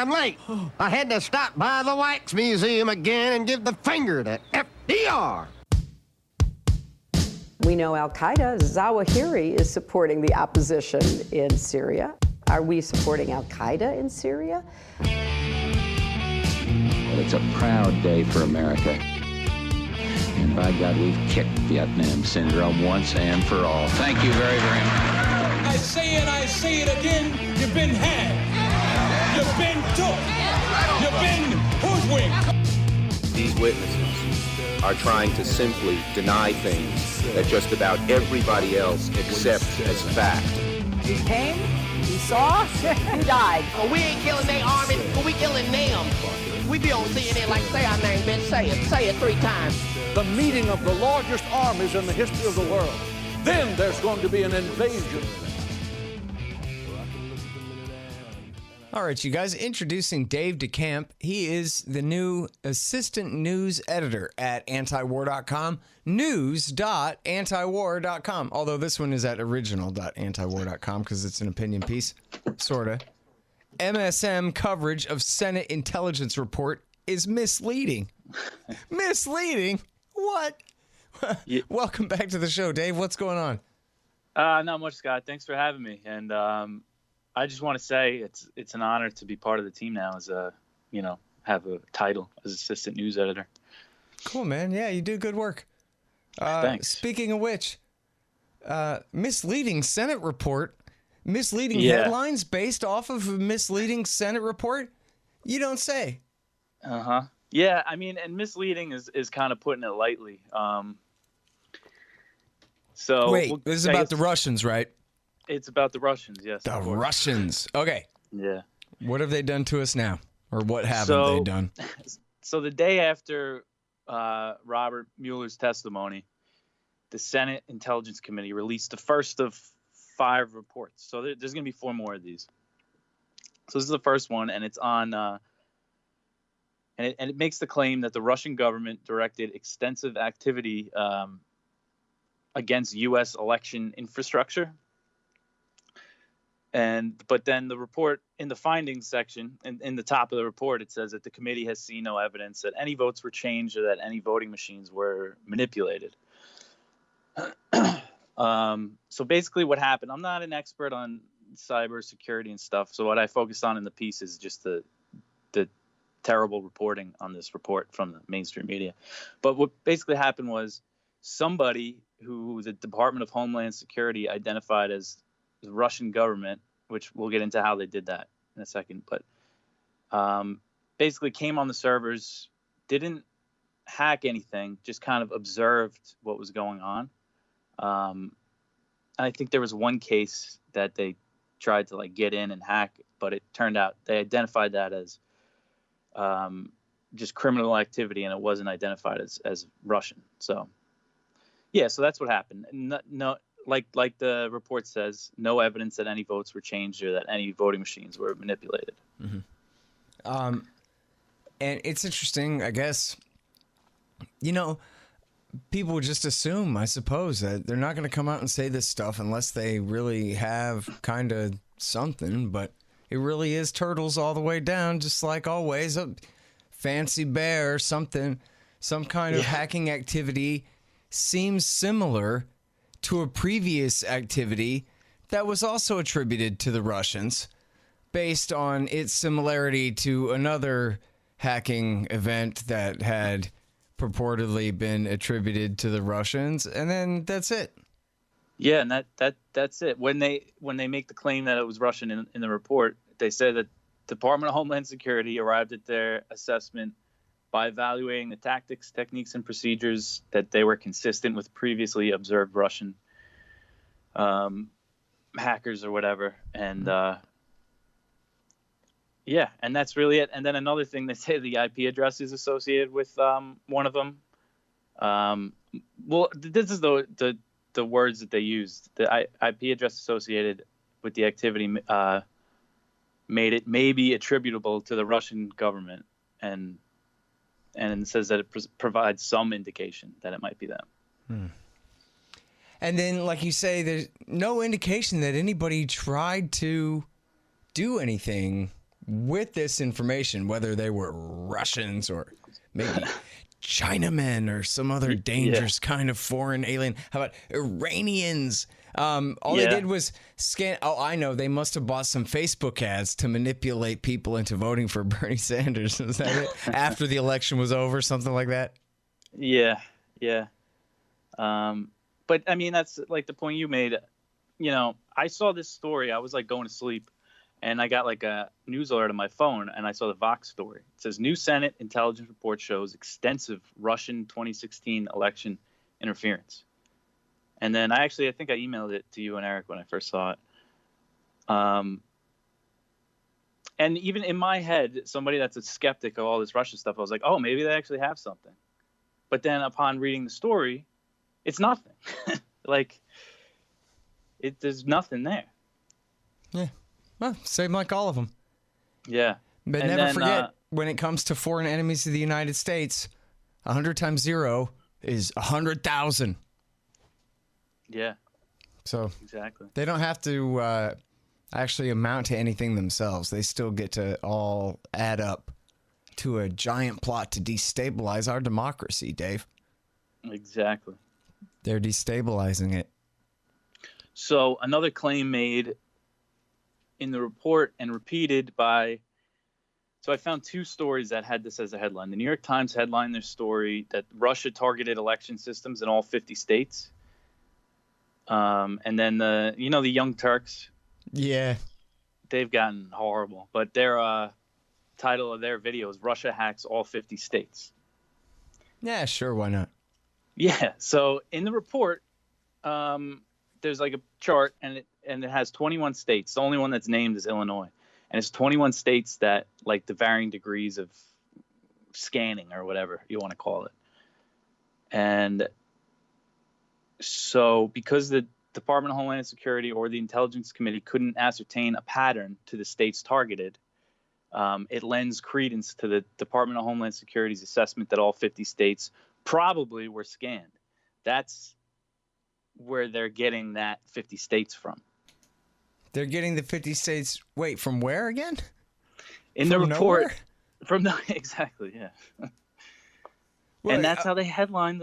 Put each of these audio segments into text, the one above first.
I'm late. I had to stop by the Wax Museum again and give the finger to FDR. We know Al-Qaeda, Zawahiri, is supporting the opposition in Syria. Are we supporting Al-Qaeda in Syria? Well, it's a proud day for America. And by God, we've kicked Vietnam syndrome once and for all. Thank you very, very much. I say it, I say it again, you've been had. You've been took. You've been hoodwinked. These witnesses are trying to simply deny things that just about everybody else accepts as fact. He came, he saw, he died. Well, we ain't killing their army, but we killing them. We be on CNN like, say our name, bitch, say it 3 times. The meeting of the largest armies in the history of the world. Then there's going to be an invasion. All right, you guys, introducing Dave DeCamp. He is the new assistant news editor at antiwar.com, news.antiwar.com, although this one is at original.antiwar.com because it's an opinion piece, sort of. MSM coverage of Senate intelligence report is misleading. Misleading? What? Yeah. Welcome back to the show, Dave. What's going on? Not much, Scott. Thanks for having me. And I just want to say it's an honor to be part of the team now as have a title as assistant news editor. Cool, man. Yeah, you do good work. Thanks. Speaking of which, misleading Senate report, misleading Yeah. headlines based off of a misleading Senate report? You don't say. Uh-huh. Yeah, I mean, and misleading is kind of putting it lightly. So Wait, this is about the Russians, right? It's about the Russians, yes. The of course. Russians. Okay. Yeah. What have they done to us now? Or what haven't they done? So the day after Robert Mueller's testimony, the Senate Intelligence Committee released the first of 5 reports. So there's going to be 4 more of these. So this is the first one, and it's on, and it makes the claim that the Russian government directed extensive activity against U.S. election infrastructure. But then the report in the findings section, in the top of the report, it says that the committee has seen no evidence that any votes were changed or that any voting machines were manipulated. So basically what happened, I'm not an expert on cybersecurity and stuff. So what I focused on in the piece is just the terrible reporting on this report from the mainstream media. But what basically happened was somebody who the Department of Homeland Security identified as the Russian government, which we'll get into how they did that in a second, but basically came on the servers, didn't hack anything, just kind of observed what was going on. And I think there was one case that they tried to get in and hack, but it turned out they identified that as just criminal activity, and it wasn't identified as Russian. So yeah, so that's what happened. No, like the report says, no evidence that any votes were changed or that any voting machines were manipulated. Mm-hmm. And it's interesting, I guess, people would just assume, I suppose, that they're not going to come out and say this stuff unless they really have kind of something, but it really is turtles all the way down, just like always. A fancy bear, something, some kind of hacking activity seems similar to a previous activity that was also attributed to the Russians based on its similarity to another hacking event that had purportedly been attributed to the Russians, and then that's it. Yeah, and that's it. When they make the claim that it was Russian in the report, they say that the Department of Homeland Security arrived at their assessment by evaluating the tactics, techniques, and procedures that they were consistent with previously observed Russian hackers or whatever. And yeah, and that's really it. And then another thing, they say the IP address is associated with one of them. Well, this is the words that they used. The IP address associated with the activity made it maybe attributable to the Russian government, and it says that it provides some indication that it might be them. And then, like you say, there's no indication that anybody tried to do anything with this information, whether they were Russians or maybe Chinamen or some other dangerous kind of foreign alien. How about Iranians? All they did was scan. Oh, I know. They must have bought some Facebook ads to manipulate people into voting for Bernie Sanders. Is that it? After the election was over, something like that? Yeah. But I mean, that's like the point you made. You know, I saw this story. I was like going to sleep, and I got like a news alert on my phone, and I saw the Vox story. It says new Senate intelligence report shows extensive Russian 2016 election interference. And then I think I emailed it to you and Eric when I first saw it. And even in my head, somebody that's a skeptic of all this Russia stuff, I was like, oh, maybe they actually have something. But then upon reading the story, it's nothing. There's nothing there. Yeah. Well, same like all of them. Yeah. But and never then, forget, when it comes to foreign enemies of the United States, 100 times 0 is 100,000. Yeah. So exactly. They don't have to actually amount to anything themselves. They still get to all add up to a giant plot to destabilize our democracy, Dave. Exactly. They're destabilizing it. So another claim made in the report and repeated by... So I found two stories that had this as a headline. The New York Times headlined their story that Russia targeted election systems in all 50 states. And then the Young Turks. Yeah. They've gotten horrible. But their title of their video is Russia hacks all 50 states. Yeah, sure. Why not? Yeah. So in the report, there's like a chart and it has 21 states. The only one that's named is Illinois. And it's 21 states that like the varying degrees of scanning or whatever you want to call it. And so because the Department of Homeland Security or the Intelligence Committee couldn't ascertain a pattern to the states targeted, it lends credence to the Department of Homeland Security's assessment that all 50 states probably were scanned. That's where they're getting that 50 states from. They're getting the 50 states. Wait, from where again? In the report. Exactly, yeah. Well, and that's how they headline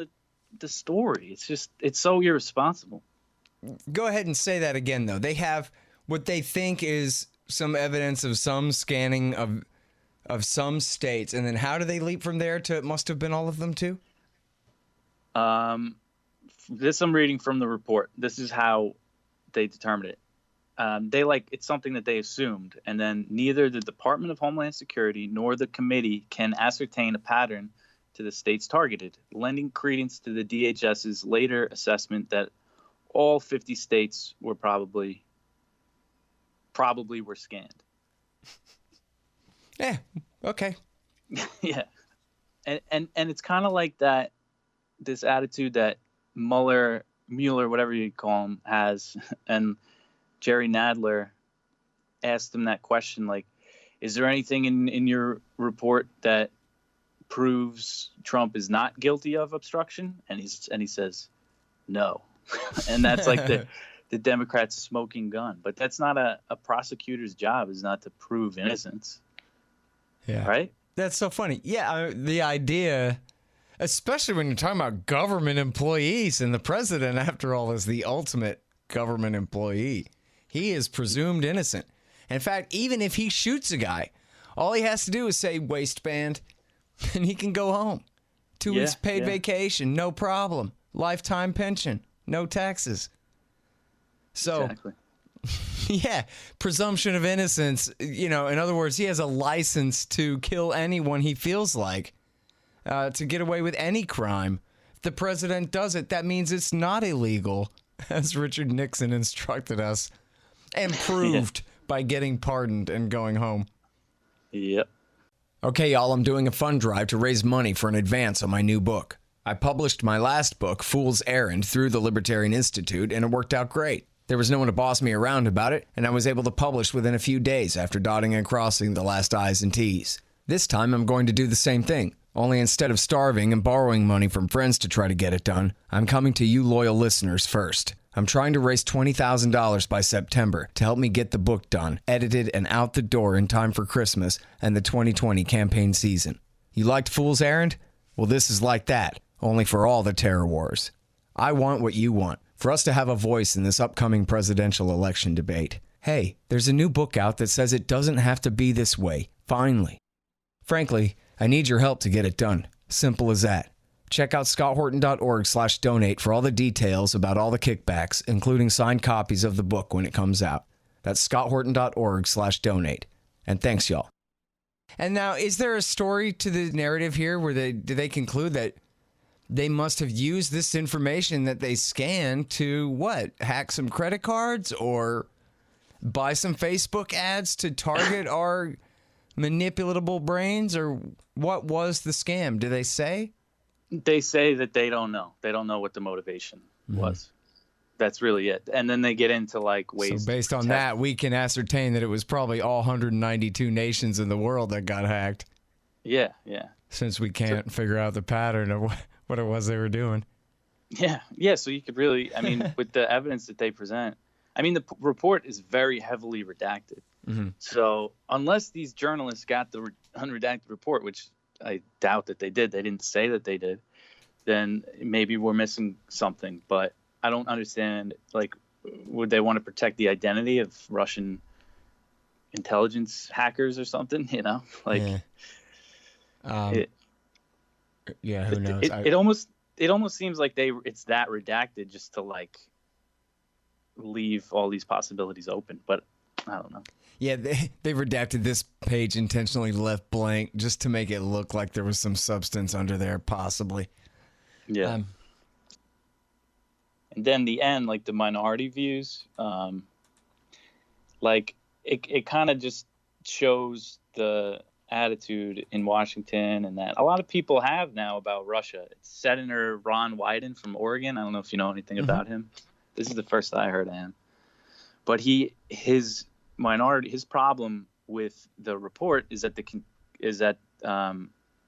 the story. It's so irresponsible. Go ahead and say that again, though. They have what they think is some evidence of some scanning of some states, and then how do they leap from there to it must have been all of them too? This I'm reading from the report. This is how they determined it. It's something that they assumed, and then neither the Department of Homeland Security nor the committee can ascertain a pattern to the states targeted, lending credence to the DHS's later assessment that all 50 states were probably were scanned. Yeah. Okay. Yeah. And it's kind of like that, this attitude that Mueller, whatever you call him, has, and Jerry Nadler asked him that question, like, is there anything in your report that proves Trump is not guilty of obstruction? And he says, no. And that's like the Democrats' smoking gun. But that's not a prosecutor's job, is not to prove innocence. Yeah. Right? That's so funny. Yeah, the idea, especially when you're talking about government employees, and the president, after all, is the ultimate government employee. He is presumed innocent. In fact, even if he shoots a guy, all he has to do is say waistband, and he can go home. 2 weeks paid vacation, no problem. Lifetime pension, no taxes. So, exactly. Yeah, presumption of innocence. In other words, he has a license to kill anyone he feels like, to get away with any crime. If the president does it, that means it's not illegal, as Richard Nixon instructed us, and proved by getting pardoned and going home. Yep. Okay, y'all, I'm doing a fund drive to raise money for an advance on my new book. I published my last book, Fool's Errand, through the Libertarian Institute, and it worked out great. There was no one to boss me around about it, and I was able to publish within a few days after dotting and crossing the last I's and T's. This time, I'm going to do the same thing, only instead of starving and borrowing money from friends to try to get it done, I'm coming to you loyal listeners first. I'm trying to raise $20,000 by September to help me get the book done, edited, and out the door in time for Christmas and the 2020 campaign season. You liked Fool's Errand? Well, this is like that, only for all the terror wars. I want what you want, for us to have a voice in this upcoming presidential election debate. Hey, there's a new book out that says it doesn't have to be this way, finally. Frankly, I need your help to get it done. Simple as that. Check out scotthorton.org/donate for all the details about all the kickbacks, including signed copies of the book when it comes out. That's scotthorton.org/donate. And thanks, y'all. And now, is there a story to the narrative here where do they conclude that they must have used this information that they scanned to, what, hack some credit cards or buy some Facebook ads to target our manipulatable brains? Or what was the scam? Do they say? They say that they don't know. They don't know what the motivation was. That's really it. And then they get into like ways. So based on that, we can ascertain that it was probably all 192 nations in the world that got hacked. Yeah, yeah. Since we can't figure out the pattern of what it was they were doing. Yeah, yeah. So you could really, I mean, with the evidence that they present, I mean, the report is very heavily redacted. Mm-hmm. So unless these journalists got the unredacted report, which I doubt that they didn't say that they did, then maybe we're missing something. But I don't understand, like, would they want to protect the identity of Russian intelligence hackers or something, you know? Like, yeah, who knows? It almost seems like it's that redacted just to, like, leave all these possibilities open, but I don't know. Yeah, they redacted this page intentionally, left blank just to make it look like there was some substance under there, possibly. Yeah. And then the end, like the minority views, like it kind of just shows the attitude in Washington and that a lot of people have now about Russia. It's Senator Ron Wyden from Oregon. I don't know if you know anything about him. This is the first I heard of him. But his problem with the report is that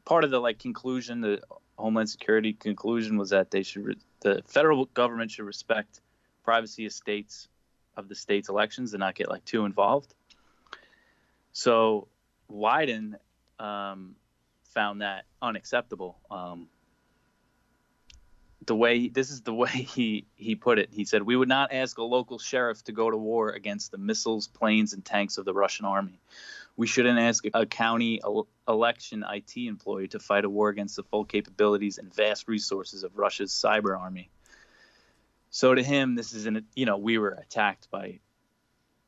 part of the like conclusion, the Homeland Security conclusion was that the federal government should respect privacy of the state's elections and not get like too involved. So Wyden found that unacceptable. This is the way he put it. He said, "We would not ask a local sheriff to go to war against the missiles, planes, and tanks of the Russian army. We shouldn't ask a county election IT employee to fight a war against the full capabilities and vast resources of Russia's cyber army." So to him, this is we were attacked by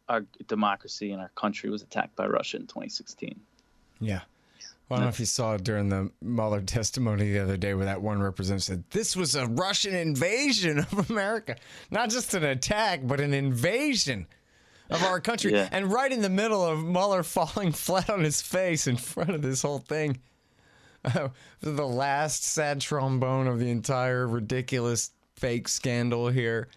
our democracy, and our country was attacked by Russia in 2016. Yeah. Well, I don't know if you saw it during the Mueller testimony the other day where that one representative said, this was a Russian invasion of America. Not just an attack, but an invasion of our country. Yeah. And right in the middle of Mueller falling flat on his face in front of this whole thing. The last sad trombone of the entire ridiculous fake scandal here.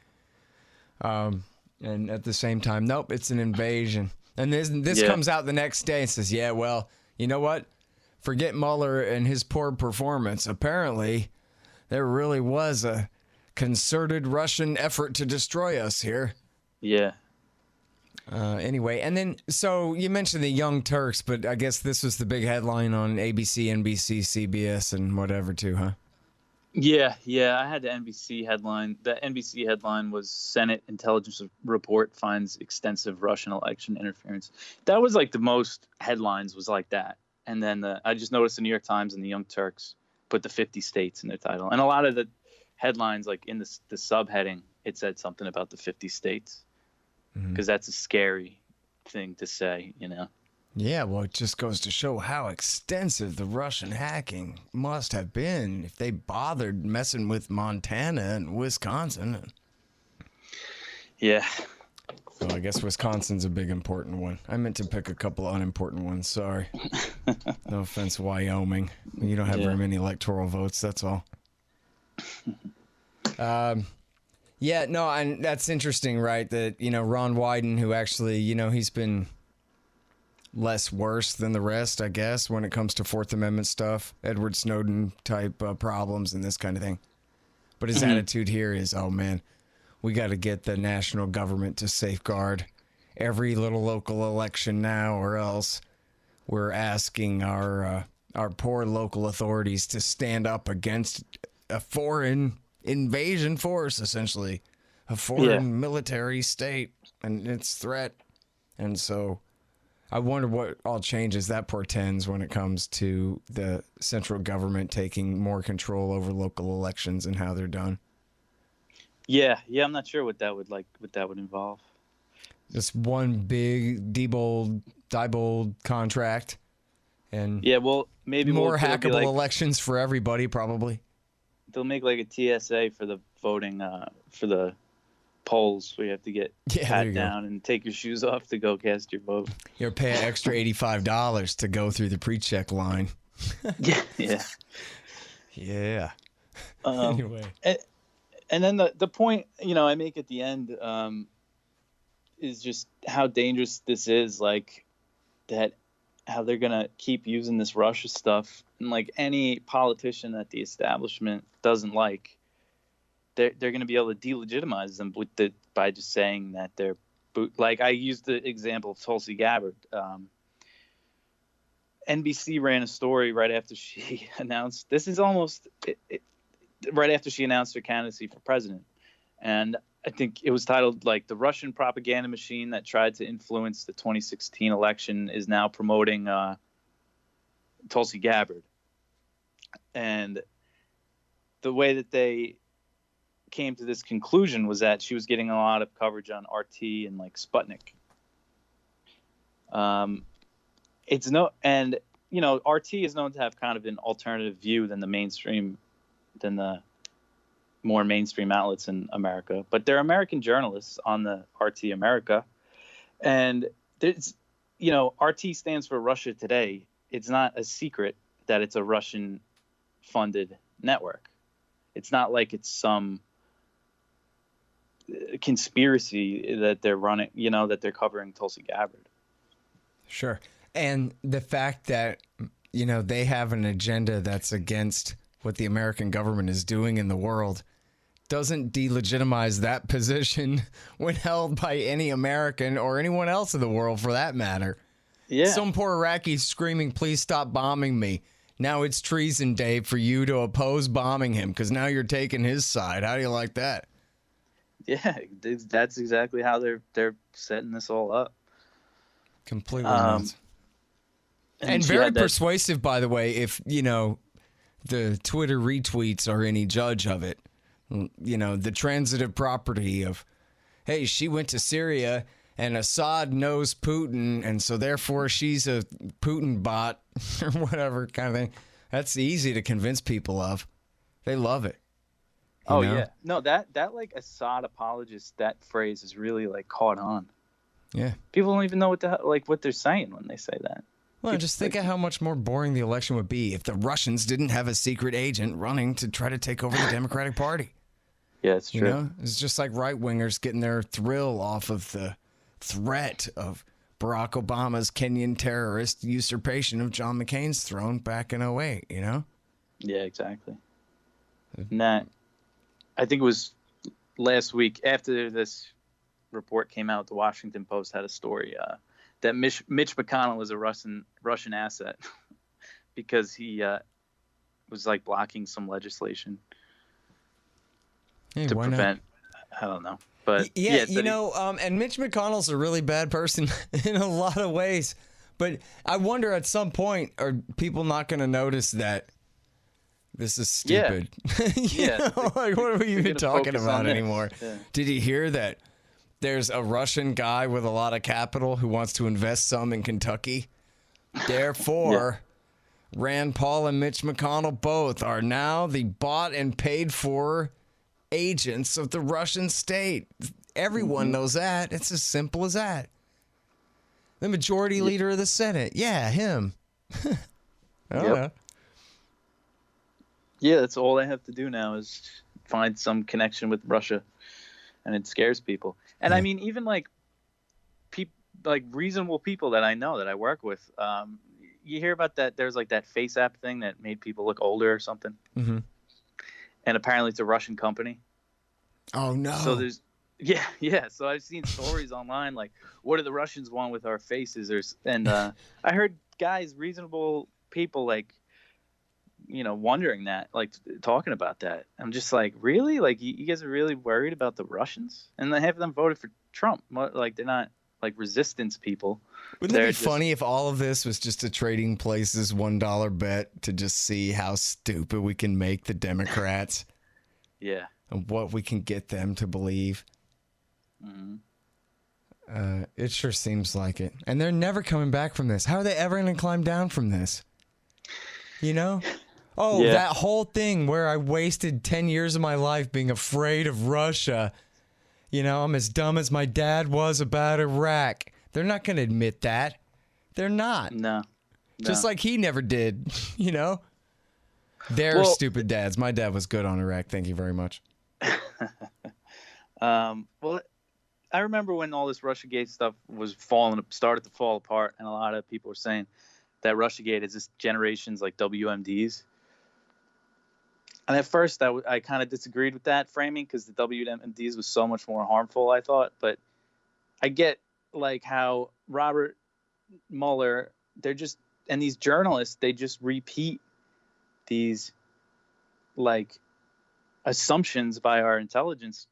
And at the same time, nope, it's an invasion. And this comes out the next day and says, yeah, well, you know what? Forget Mueller and his poor performance. Apparently, there really was a concerted Russian effort to destroy us here. Yeah. Anyway, and then, so you mentioned the Young Turks, but I guess this was the big headline on ABC, NBC, CBS, and whatever too, huh? Yeah, I had the NBC headline. The NBC headline was Senate Intelligence Report finds extensive Russian election interference. That was like the most headlines was like that. And then I just noticed the New York Times and the Young Turks put the 50 states in their title. And a lot of the headlines, like in the subheading, it said something about the 50 states. Because that's a scary thing to say, you know? Yeah, well, it just goes to show how extensive the Russian hacking must have been if they bothered messing with Montana and Wisconsin. Yeah. Well, I guess Wisconsin's a big important one. I meant to pick a couple of unimportant ones. Sorry. No offense, Wyoming. You don't have very many electoral votes, that's all. Yeah, no, and that's interesting, right? That, Ron Wyden, who actually, he's been less worse than the rest, I guess, when it comes to Fourth Amendment stuff, Edward Snowden type problems and this kind of thing. But his attitude here is, oh man, we got to get the national government to safeguard every little local election now, or else we're asking our poor local authorities to stand up against a foreign invasion force, essentially a foreign military state and its threat. And so I wonder what all changes that portends when it comes to the central government taking more control over local elections and how they're done. Yeah, I'm not sure what that would involve. Just one big Diebold contract, and well, maybe more it'll be hackable like, elections for everybody, probably. they'll make like a TSA for the voting, for the polls. We have to get pat down and take your shoes off to go cast your vote. You'll pay an extra $85 to go through the pre-check line. Yeah. Anyway, and then the point I make at the end is just how dangerous this is. Like that, how they're gonna keep using this Russia stuff, and like any politician that the establishment doesn't like, they're gonna be able to delegitimize them by just saying that they're like, I used the example of Tulsi Gabbard. NBC ran a story right after she announced, right after she announced her candidacy for president. And I think it was titled like, the Russian propaganda machine that tried to influence the 2016 election is now promoting Tulsi Gabbard. And the way that they came to this conclusion was that she was getting a lot of coverage on RT and like Sputnik. RT is known to have kind of an alternative view than the more mainstream outlets in America, but they're American journalists on the RT America. And there's, RT stands for Russia Today. It's not a secret that it's a Russian funded network. It's not like it's some conspiracy that they're running, that they're covering Tulsi Gabbard. Sure. And the fact that, they have an agenda that's against what the American government is doing in the world doesn't delegitimize that position when held by any American or anyone else in the world, for that matter. Yeah. Some poor Iraqi screaming, "Please stop bombing me." Now it's treason, Dave, for you to oppose bombing him because now you're taking his side. How do you like that? Yeah, that's exactly how they're setting this all up. Completely nuts. And very persuasive, by the way, if, the Twitter retweets are any judge of it. The transitive property of, hey, she went to Syria and Assad knows Putin, and so therefore she's a Putin bot or whatever kind of thing. That's easy to convince people of. They love it. You know? Yeah. No, that like Assad apologist, that phrase is really like caught on. Yeah. People don't even know what they're saying when they say that. Well, just think of how much more boring the election would be if the Russians didn't have a secret agent running to try to take over the Democratic Party. Yeah, it's true. It's just like right-wingers getting their thrill off of the threat of Barack Obama's Kenyan terrorist usurpation of John McCain's throne back in 2008, Yeah, exactly. And that, I think it was last week after this report came out, the Washington Post had a story that Mitch McConnell is a Russian asset because he was like blocking some legislation to prevent. I don't know, but and Mitch McConnell's a really bad person in a lot of ways. But I wonder, at some point, are people not going to notice that this is stupid? Yeah. Like, what are we even talking about anymore? Yeah. Did you hear that? There's a Russian guy with a lot of capital who wants to invest some in Kentucky. Therefore, Rand Paul and Mitch McConnell both are now the bought and paid for agents of the Russian state. Everyone knows that. It's as simple as that. The majority leader of the Senate. Yeah, him. I don't know. Yeah, that's all I have to do now is find some connection with Russia, and it scares people. And I mean, even like reasonable people that I know that I work with, you hear about that. There's like that Face app thing that made people look older or something. Mm-hmm. And apparently it's a Russian company. Oh no! So Yeah. So I've seen stories online like, what do the Russians want with our faces? And I heard guys, reasonable people, like, wondering that, like, talking about that. I'm just like, really? Like, you guys are really worried about the Russians? And then half of them voted for Trump. Like, they're not like resistance people. Wouldn't it be funny if all of this was just a Trading Places $1 bet to just see how stupid we can make the Democrats? Yeah. And what we can get them to believe. It sure seems like it. And they're never coming back from this. How are they ever going to climb down from this? Oh, Yeah. That whole thing where I wasted 10 years of my life being afraid of Russia. I'm as dumb as my dad was about Iraq. They're not going to admit that. They're not. No. Just like he never did, They're stupid dads. My dad was good on Iraq. Thank you very much. Well, I remember when all this Russiagate stuff was started to fall apart, and a lot of people were saying that Russiagate is this generation's like WMDs. And at first, I kind of disagreed with that framing because the WMDs was so much more harmful, I thought. But I get like how Robert Mueller, and these journalists, they just repeat these like assumptions by our intelligence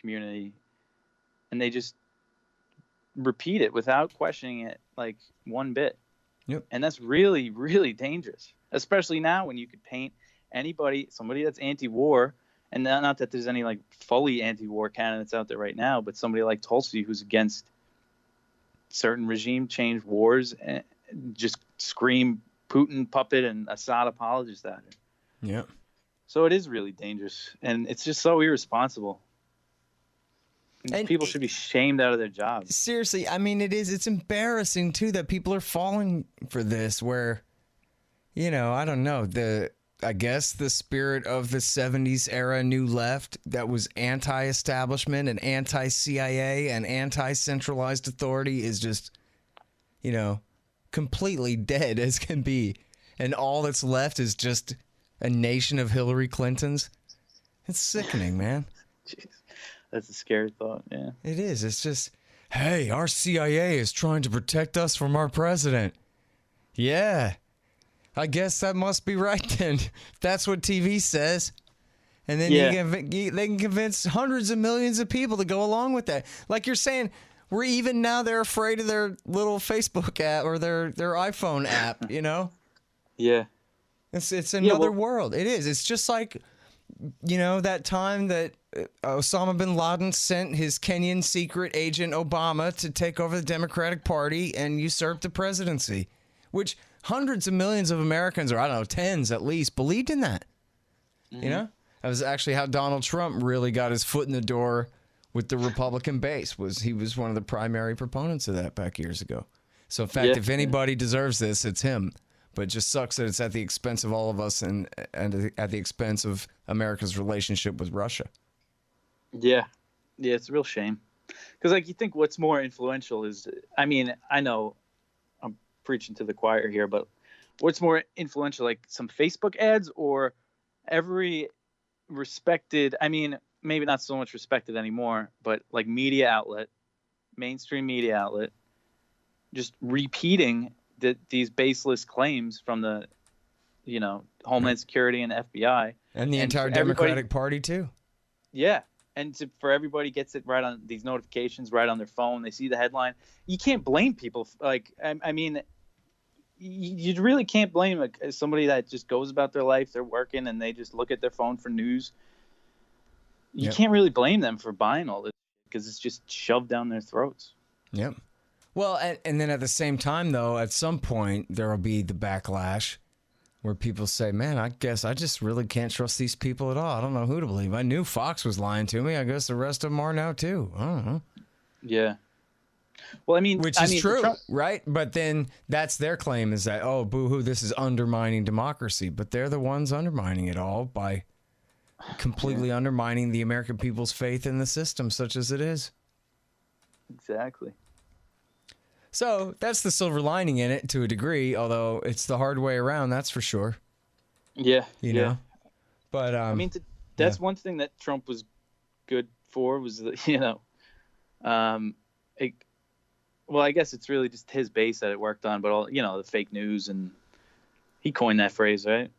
community, and they just repeat it without questioning it like one bit. Yep. And that's really, really dangerous, especially now when you could paint somebody that's anti-war, and not that there's any like fully anti-war candidates out there right now, but somebody like Tulsi who's against certain regime change wars, and just scream Putin puppet and Assad apologist at it. Yeah. So it is really dangerous, and it's just so irresponsible. And people should be shamed out of their jobs. Seriously, I mean, it is. It's embarrassing, too, that people are falling for this where, I don't know, I guess the spirit of the 70s era New Left that was anti-establishment and anti-CIA and anti-centralized authority is just, completely dead as can be. And all that's left is just a nation of Hillary Clintons. It's sickening, man. Jeez. That's a scary thought, yeah. It is. It's just, hey, our CIA is trying to protect us from our president. Yeah. I guess that must be right then. That's what TV says. And then they can convince hundreds of millions of people to go along with that. Like you're saying, they're afraid of their little Facebook app or their iPhone app, Yeah. It's another world. It is. It's just like, that time that Osama bin Laden sent his Kenyan secret agent Obama to take over the Democratic Party and usurp the presidency, which hundreds of millions of Americans, or I don't know, tens at least, believed in that. Mm-hmm. That was actually how Donald Trump really got his foot in the door with the Republican base. He was one of the primary proponents of that back years ago. So in fact, if anybody deserves this, it's him. But it just sucks that it's at the expense of all of us and at the expense of America's relationship with Russia. Yeah, it's a real shame. Because, like, you think what's more influential is, I mean, I know I'm preaching to the choir here, but what's more influential, like some Facebook ads or every respected, I mean, maybe not so much respected anymore, but like media outlet, mainstream media outlet, just repeating these baseless claims from the, Homeland Security and FBI. And the entire Democratic Party, too. Yeah. And for everybody gets it right on these notifications, right on their phone. They see the headline. You can't blame people. Like, I mean, you really can't blame somebody that just goes about their life. They're working and they just look at their phone for news. You can't really blame them for buying all this because it's just shoved down their throats. Yep. Well, and then at the same time, though, at some point, there will be the backlash where people say, man, I guess I just really can't trust these people at all. I don't know who to believe. I knew Fox was lying to me. I guess the rest of them are now, too. I don't know. Yeah. Well, I mean... Which is true, right? But then that's their claim is that, oh, boo-hoo, this is undermining democracy. But they're the ones undermining it all by completely undermining the American people's faith in the system, such as it is. Exactly. So that's the silver lining in it to a degree, although it's the hard way around, that's for sure. Yeah. You know? But I mean, that's one thing that Trump was good for was the, well, I guess it's really just his base that it worked on, but all, the fake news, and he coined that phrase, right?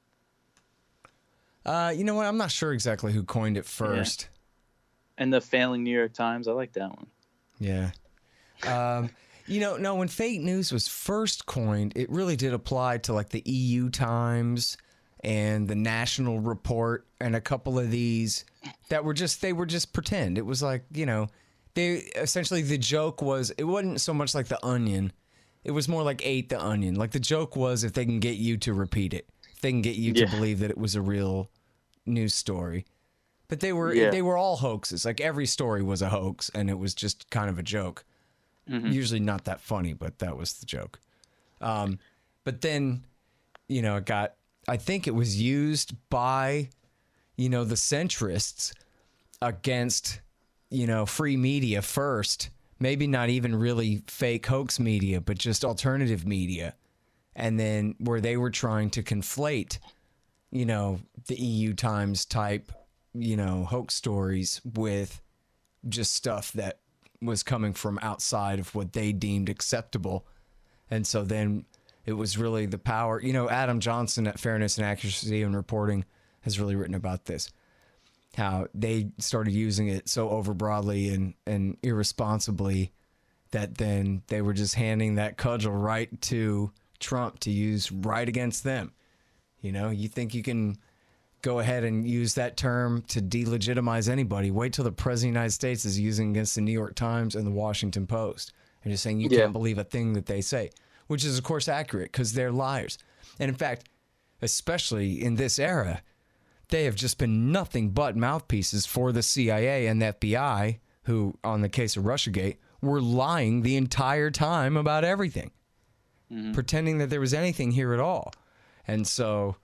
You know what? I'm not sure exactly who coined it first. Yeah. And the failing New York Times, I like that one. Yeah. No, when fake news was first coined, it really did apply to like the EU Times and the National Report and a couple of these that were just pretend. It was like, they essentially, the joke was, it wasn't so much like The Onion. It was more like Ate the Onion. Like the joke was if they can get you to repeat it, if they can get you to believe that it was a real news story. But they were all hoaxes. Like every story was a hoax, and it was just kind of a joke. Mm-hmm. Usually not that funny, but that was the joke. But then, it got, I think it was used by, the centrists against, free media first. Maybe not even really fake hoax media, but just alternative media. And then where they were trying to conflate, the EU Times type, hoax stories with just stuff that was coming from outside of what they deemed acceptable. And so then it was really the power. Adam Johnson at Fairness and Accuracy in Reporting has really written about this, how they started using it so overbroadly and irresponsibly that then they were just handing that cudgel right to Trump to use right against them. You think you can go ahead and use that term to delegitimize anybody. Wait till the President of the United States is using against the New York Times and the Washington Post and just saying you can't believe a thing that they say, which is, of course, accurate because they're liars. And in fact, especially in this era, they have just been nothing but mouthpieces for the CIA and the FBI, who, on the case of Russiagate, were lying the entire time about everything, pretending that there was anything here at all. And so,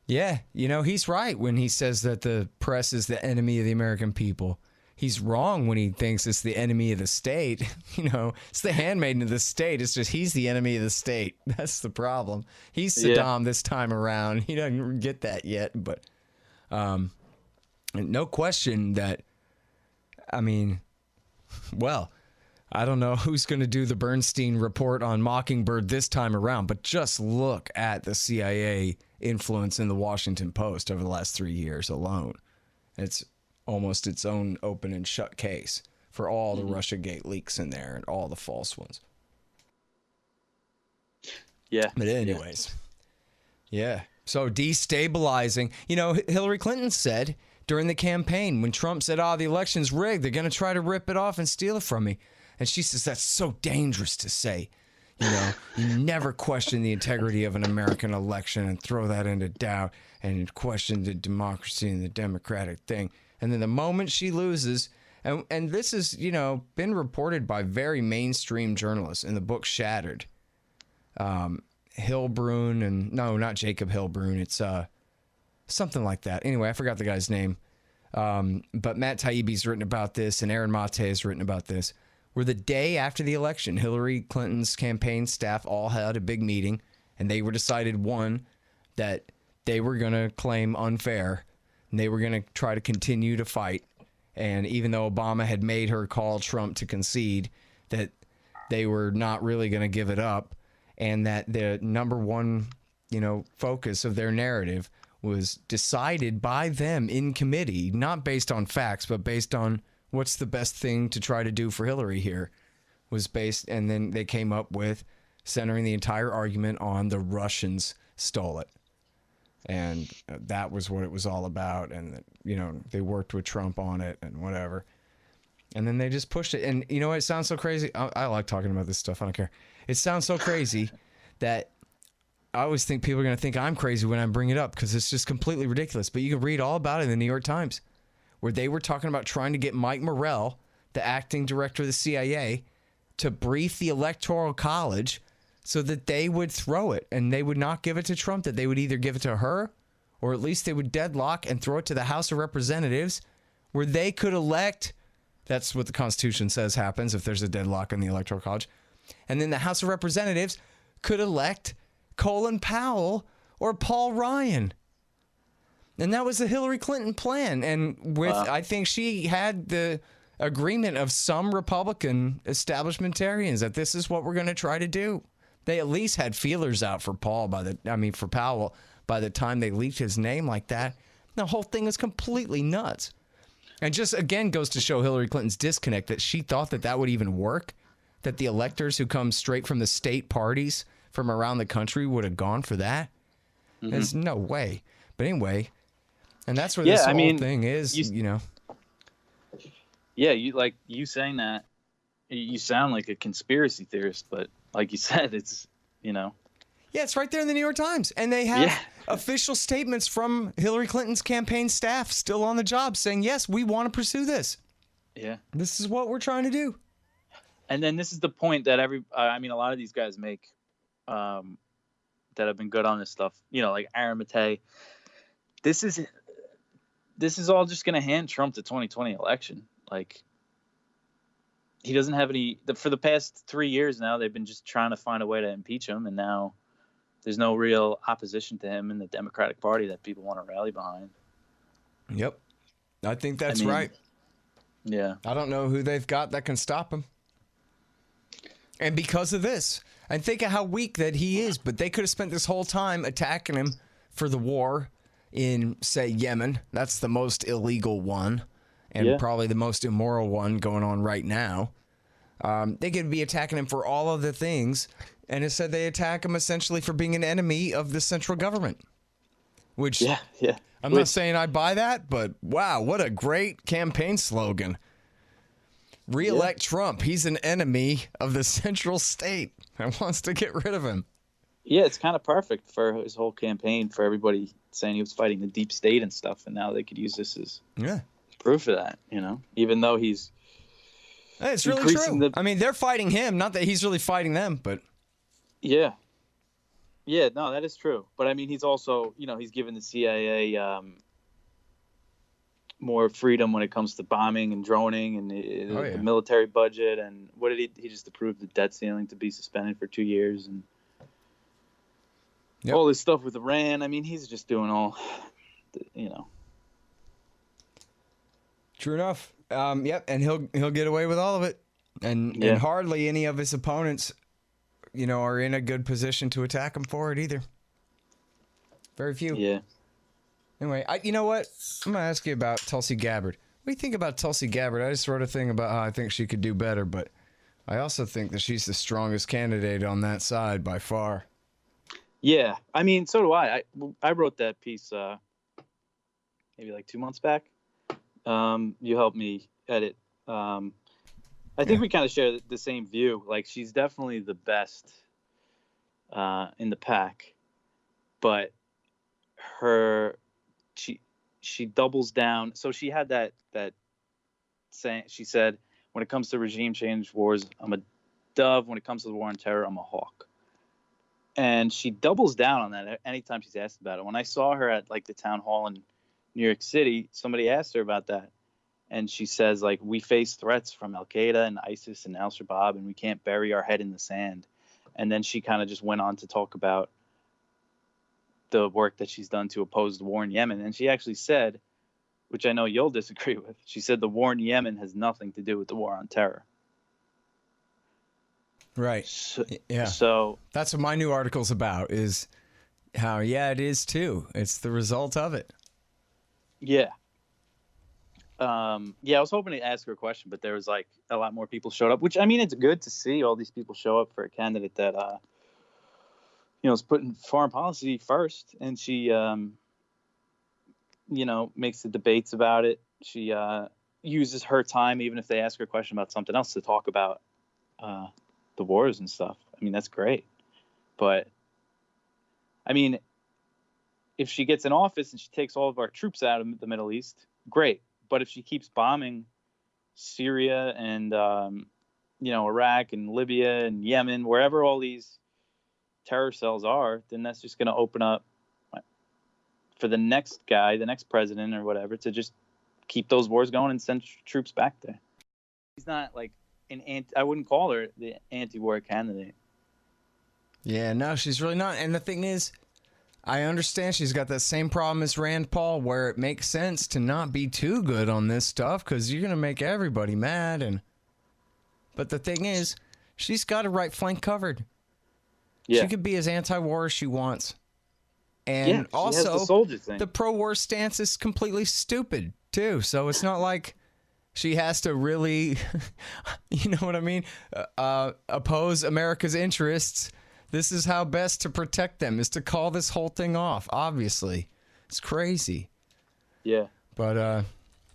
yeah, he's right when he says that the press is the enemy of the American people. He's wrong when he thinks it's the enemy of the state. It's the handmaiden of the state. It's just he's the enemy of the state. That's the problem. He's Saddam this time around. He doesn't get that yet, but no question that, I don't know who's going to do the Bernstein report on Mockingbird this time around, but just look at the CIA influence in the Washington Post over the last 3 years alone. It's almost its own open and shut case for all the Russiagate leaks in there and all the false ones. Yeah. But anyways, yeah. So destabilizing. Hillary Clinton said during the campaign when Trump said, the election's rigged, they're going to try to rip it off and steal it from me. And she says, that's so dangerous to say. You never question the integrity of an American election and throw that into doubt and question the democracy and the democratic thing. And then the moment she loses, and this has, been reported by very mainstream journalists in the book Shattered. Hilbrun and, no, not Jacob Hilbrun. It's something like that. Anyway, I forgot the guy's name. But Matt Taibbi's written about this and Aaron Mate has written about this. Where the day after the election, Hillary Clinton's campaign staff all had a big meeting, and they were decided, one, that they were going to claim unfair, and they were going to try to continue to fight. And even though Obama had made her call Trump to concede, that they were not really going to give it up, and that the number one, focus of their narrative was decided by them in committee, not based on facts, but based on what's the best thing to try to do for Hillary here, was based, and then they came up with centering the entire argument on the Russians stole it. And that was what it was all about. And, they worked with Trump on it and whatever. And then they just pushed it. And it sounds so crazy. I like talking about this stuff. I don't care. It sounds so crazy that I always think people are going to think I'm crazy when I bring it up because it's just completely ridiculous. But you can read all about it in the New York Times, where they were talking about trying to get Mike Morrell, the acting director of the CIA, to brief the Electoral College so that they would throw it and they would not give it to Trump, that they would either give it to her or at least they would deadlock and throw it to the House of Representatives where they could elect. That's what the Constitution says happens if there's a deadlock in the Electoral College. And then the House of Representatives could elect Colin Powell or Paul Ryan. And that was the Hillary Clinton plan. And I think she had the agreement of some Republican establishmentarians that this is what we're going to try to do. They at least had feelers out for Powell by the time they leaked his name like that. The whole thing is completely nuts. And just again goes to show Hillary Clinton's disconnect, that she thought that would even work, that the electors who come straight from the state parties from around the country would have gone for that. There's no way. But anyway, and that's where this whole thing is, you know. Yeah, you saying that, you sound like a conspiracy theorist, but like you said, it's, you know. Yeah, it's right there in the New York Times. And they have official statements from Hillary Clinton's campaign staff still on the job saying, yes, we want to pursue this. Yeah. This is what we're trying to do. And then this is the point that a lot of these guys make that have been good on this stuff, you know, like Aaron Matei. This is all just going to hand Trump the 2020 election. Like, he doesn't have for the past 3 years now, they've been just trying to find a way to impeach him. And now there's no real opposition to him in the Democratic Party that people want to rally behind. Yep. I think that's right. Yeah. I don't know who they've got that can stop him. And because of this, and think of how weak that he is, but they could have spent this whole time attacking him for the war in, say, Yemen. That's the most illegal one and probably the most immoral one going on right now. They could be attacking him for all of the things, and instead they attack him essentially for being an enemy of the central government. Which, I'm not saying I buy that, but wow, what a great campaign slogan. Re-elect Trump. He's an enemy of the central state and wants to get rid of him. Yeah, it's kind of perfect for his whole campaign, for everybody saying he was fighting the deep state and stuff, and now they could use this as proof of that, you know, even though he's... Hey, it's really true. I mean, they're fighting him, not that he's really fighting them, but... Yeah. Yeah, no, that is true. But, I mean, he's also, you know, he's given the CIA more freedom when it comes to bombing and droning and the military budget. And what did he just approved the debt ceiling to be suspended for 2 years and all this stuff with Iran. I mean, he's just doing all, you know. True enough. And he'll get away with all of it. And hardly any of his opponents, you know, are in a good position to attack him for it either. Very few. Yeah. Anyway, you know what? I'm going to ask you about Tulsi Gabbard. What do you think about Tulsi Gabbard? I just wrote a thing about how I think she could do better, but I also think that she's the strongest candidate on that side by far. Yeah. I mean, so do I. I wrote that piece maybe like 2 months back. You helped me edit. I think we kind of share the same view. Like, she's definitely the best in the pack, but she doubles down. So she had that saying. She said, when it comes to regime change wars, I'm a dove. When it comes to the war on terror, I'm a hawk. And she doubles down on that anytime she's asked about it. When I saw her at like the town hall in New York City, somebody asked her about that. And she says, like, we face threats from Al-Qaeda and ISIS and Al-Shabaab, and we can't bury our head in the sand. And then she kind of just went on to talk about the work that she's done to oppose the war in Yemen. And she actually said, which I know you'll disagree with, she said the war in Yemen has nothing to do with the war on terror. Right. So that's what my new article's about, is how, it is too. It's the result of it. Yeah. I was hoping to ask her a question, but there was like a lot more people showed up, which, I mean, it's good to see all these people show up for a candidate that, is putting foreign policy first. And she, makes the debates about it. She uses her time, even if they ask her a question about something else, to talk about the wars and stuff. I mean, that's great. But, I mean, if she gets in office and she takes all of our troops out of the Middle East, great. But if she keeps bombing Syria and, Iraq and Libya and Yemen, wherever all these terror cells are, then that's just going to open up for the next guy, the next president or whatever, to just keep those wars going and send troops back there. She's not like I wouldn't call her the anti-war candidate. Yeah, no, she's really not. And the thing is, I understand she's got that same problem as Rand Paul, where it makes sense to not be too good on this stuff because you're gonna make everybody mad. But the thing is, she's got a right flank covered. Yeah. She could be as anti-war as she wants. And Yeah, she has also, the soldier thing. the pro-war stance is completely stupid, too. So it's not like she has to really, you know what I mean, oppose America's interests. This is how best to protect them, is to call this whole thing off, obviously. It's crazy. Yeah. But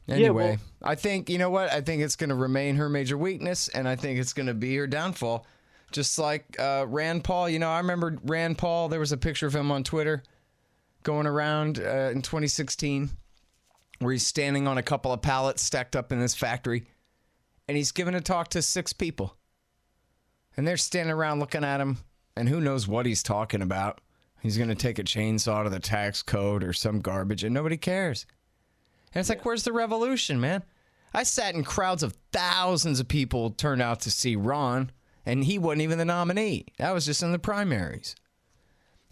anyway, I think, you know what? I think it's going to remain her major weakness, and I think it's going to be her downfall. Just like Rand Paul. You know, I remember Rand Paul. There was a picture of him on Twitter going around in 2016 where he's standing on a couple of pallets stacked up in this factory, and he's giving a talk to 6 people. And they're standing around looking at him, and who knows what he's talking about. He's going to take a chainsaw to the tax code or some garbage, and nobody cares. And it's like, where's the revolution, man? I sat in crowds of thousands of people turned out to see Ron, and he wasn't even the nominee. That was just in the primaries.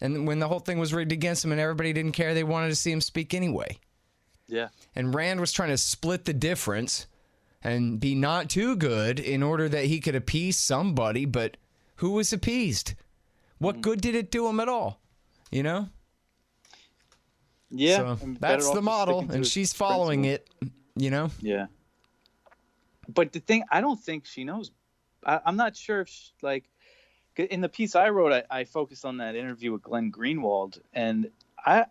And when the whole thing was rigged against him and everybody didn't care, they wanted to see him speak anyway. Yeah. And Rand was trying to split the difference and be not too good in order that he could appease somebody, but who was appeased? What good did it do him at all? You know? Yeah. So I'm better that's off the just model, sticking to and his she's following principles. it, you know? Yeah. But the thing, I don't think she knows. I'm not sure if she, like, in the piece I wrote, I focused on that interview with Glenn Greenwald, and I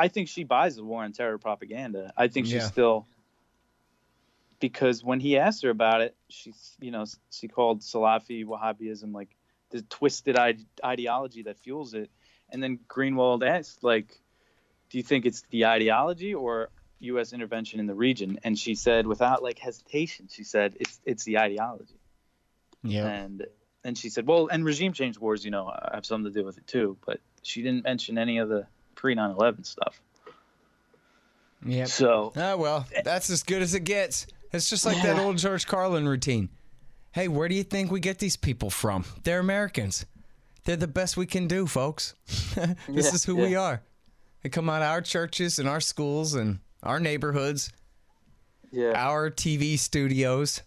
think she buys the war on terror propaganda. I think she's still, because when he asked her about it, she called Salafi Wahhabism like the twisted ideology that fuels it. And then Greenwald asked, like, do you think it's the ideology or U.S. intervention in the region? And she said, without like hesitation, she said it's the ideology. Yeah. And she said, well, and regime change wars, have something to do with it too. But she didn't mention any of the pre-9/11 stuff. Yeah. So. Well, that's as good as it gets. It's just like that old George Carlin routine. Hey, where do you think we get these people from? They're Americans. They're the best we can do, folks. This is who we are. They come out of our churches and our schools and our neighborhoods, our TV studios,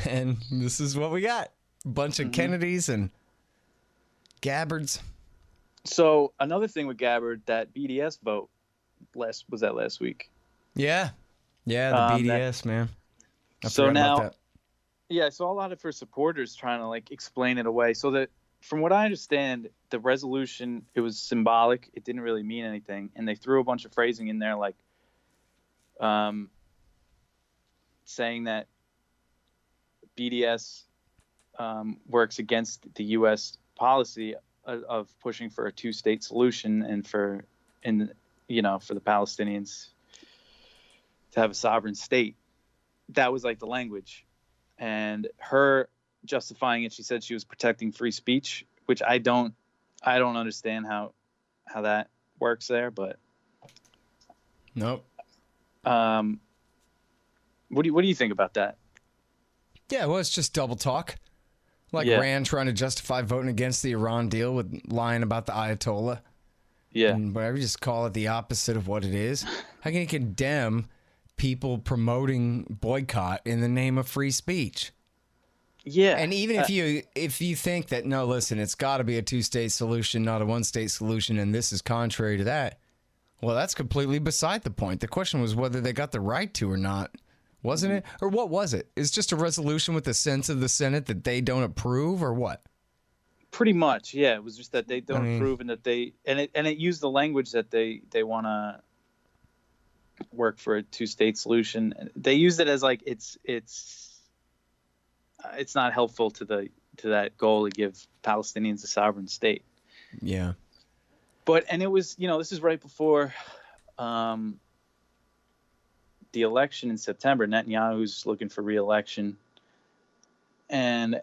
and this is what we got. A bunch of Kennedys and Gabbards. So another thing with Gabbard, that BDS vote last week? Yeah. Yeah, the BDS, man. I so forgot now, about that. Yeah, I saw a lot of her supporters trying to like explain it away. So that, from what I understand, the resolution, it was symbolic. It didn't really mean anything. And they threw a bunch of phrasing in there like saying that BDS works against the U.S. policy of pushing for a 2-state solution and for the Palestinians to have a sovereign state. That was like the language. And her justifying it, she said she was protecting free speech, which I don't understand how that works there, but nope. What do you think about that? Yeah, well, it's just double talk. Like Rand trying to justify voting against the Iran deal with lying about the Ayatollah. Yeah. And whatever, just call it the opposite of what it is. How can you condemn people promoting boycott in the name of free speech? Yeah. And even if you think that, no, listen, it's got to be a 2-state solution, not a 1-state solution, and this is contrary to that, well, that's completely beside the point. The question was whether they got the right to or not, wasn't it? Or what was it? It's just a resolution with the sense of the Senate that they don't approve, or what? Pretty much, yeah. It was just that they don't approve, and that it used the language that they want to work for a 2-state solution. They used it as like it's not helpful to that goal to give Palestinians a sovereign state. Yeah. And it was, this is right before the election in September. Netanyahu's looking for re-election and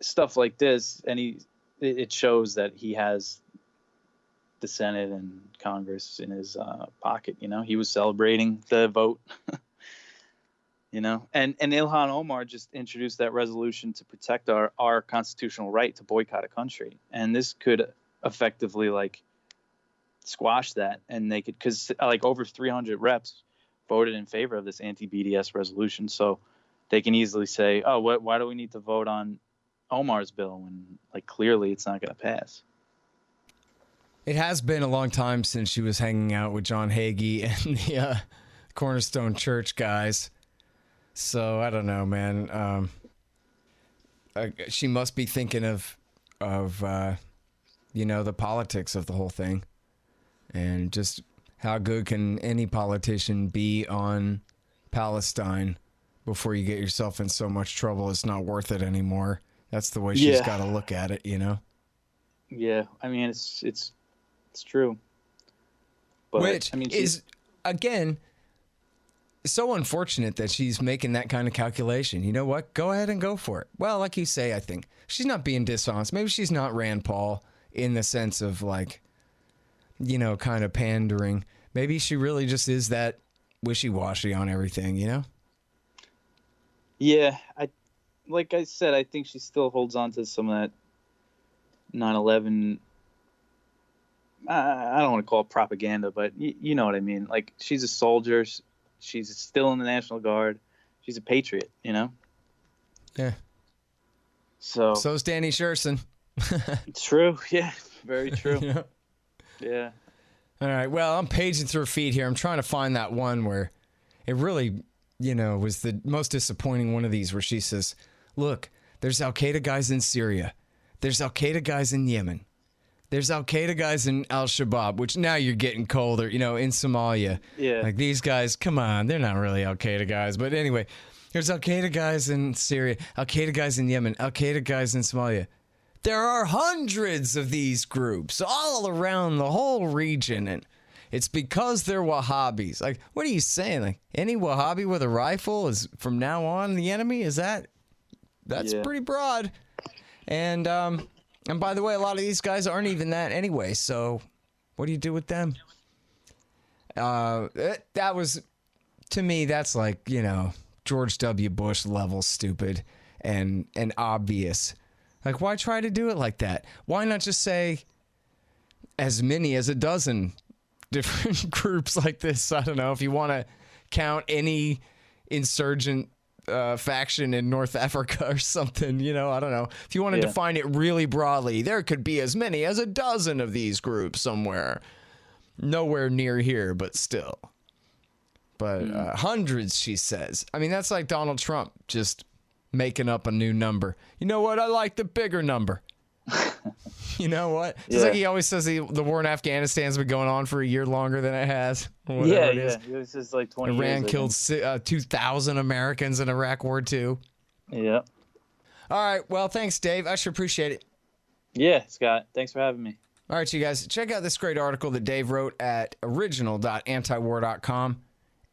stuff like this. And it shows that he has the Senate and Congress in his pocket. He was celebrating the vote. And Ilhan Omar just introduced that resolution to protect our constitutional right to boycott a country. And this could effectively like squash that, and they could, because like over 300 reps voted in favor of this anti-BDS resolution, so they can easily say, oh, why do we need to vote on Omar's bill when like clearly it's not going to pass. It has been a long time since she was hanging out with John Hagee and the Cornerstone Church guys, so I don't know, man. She must be thinking of the politics of the whole thing, and just how good can any politician be on Palestine before you get yourself in so much trouble it's not worth it anymore. That's the way she's got to look at it, Yeah, I mean it's true. But, which I mean, is again so unfortunate that she's making that kind of calculation. You know what? Go ahead and go for it. Well, like you say, I think she's not being dishonest. Maybe she's not Rand Paul in the sense of like, kind of pandering. Maybe she really just is that wishy-washy on everything, Yeah, like I said, I think she still holds on to some of that 9/11. I don't want to call it propaganda, but you know what I mean. Like, she's a soldier. She's still in the National Guard. She's a patriot, Yeah. So's Danny Sherson. It's true. Yeah, very true. Yeah. All right. Well, I'm paging through her feed here. I'm trying to find that one where it really, was the most disappointing one of these, where she says, look, there's Al-Qaeda guys in Syria. There's Al-Qaeda guys in Yemen. There's Al-Qaeda guys in Al-Shabaab, which now you're getting colder, in Somalia. Yeah. Like, these guys, come on, they're not really Al-Qaeda guys. But anyway, there's Al-Qaeda guys in Syria, Al-Qaeda guys in Yemen, Al-Qaeda guys in Somalia. There are hundreds of these groups all around the whole region, and it's because they're Wahhabis. Like, what are you saying? Like, any Wahhabi with a rifle is from now on the enemy? That's pretty broad. And by the way, a lot of these guys aren't even that anyway, so what do you do with them? That was, to me, that's like, George W. Bush level stupid and obvious. Like, why try to do it like that? Why not just say as many as a dozen different groups like this? I don't know, if you want to count any insurgent faction in North Africa or something, I don't know. If you want to define it really broadly, there could be as many as a dozen of these groups somewhere. Nowhere near here, but still. But hundreds, she says. I mean, that's like Donald Trump just making up a new number. You know what? I like the bigger number. You know what? Just like he always says the war in Afghanistan's been going on for a year longer than it has. Yeah. It was just like 20 years. Iran killed 2,000 Americans in Iraq War II. Yeah. All right. Well, thanks, Dave. I sure appreciate it. Yeah, Scott. Thanks for having me. All right, you guys. Check out this great article that Dave wrote at original.antiwar.com.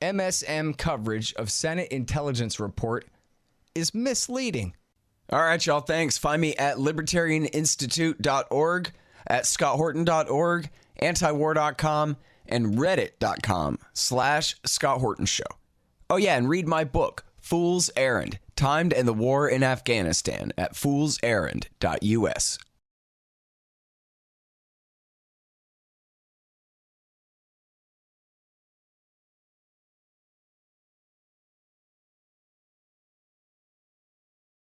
MSM coverage of Senate Intelligence Report is misleading. All right, y'all. Thanks. Find me at libertarianinstitute.org, at scotthorton.org, antiwar.com, and reddit.com/Scott Horton Show. Oh, yeah, and read my book, Fool's Errand, Time to End the War in Afghanistan, at foolserrand.us.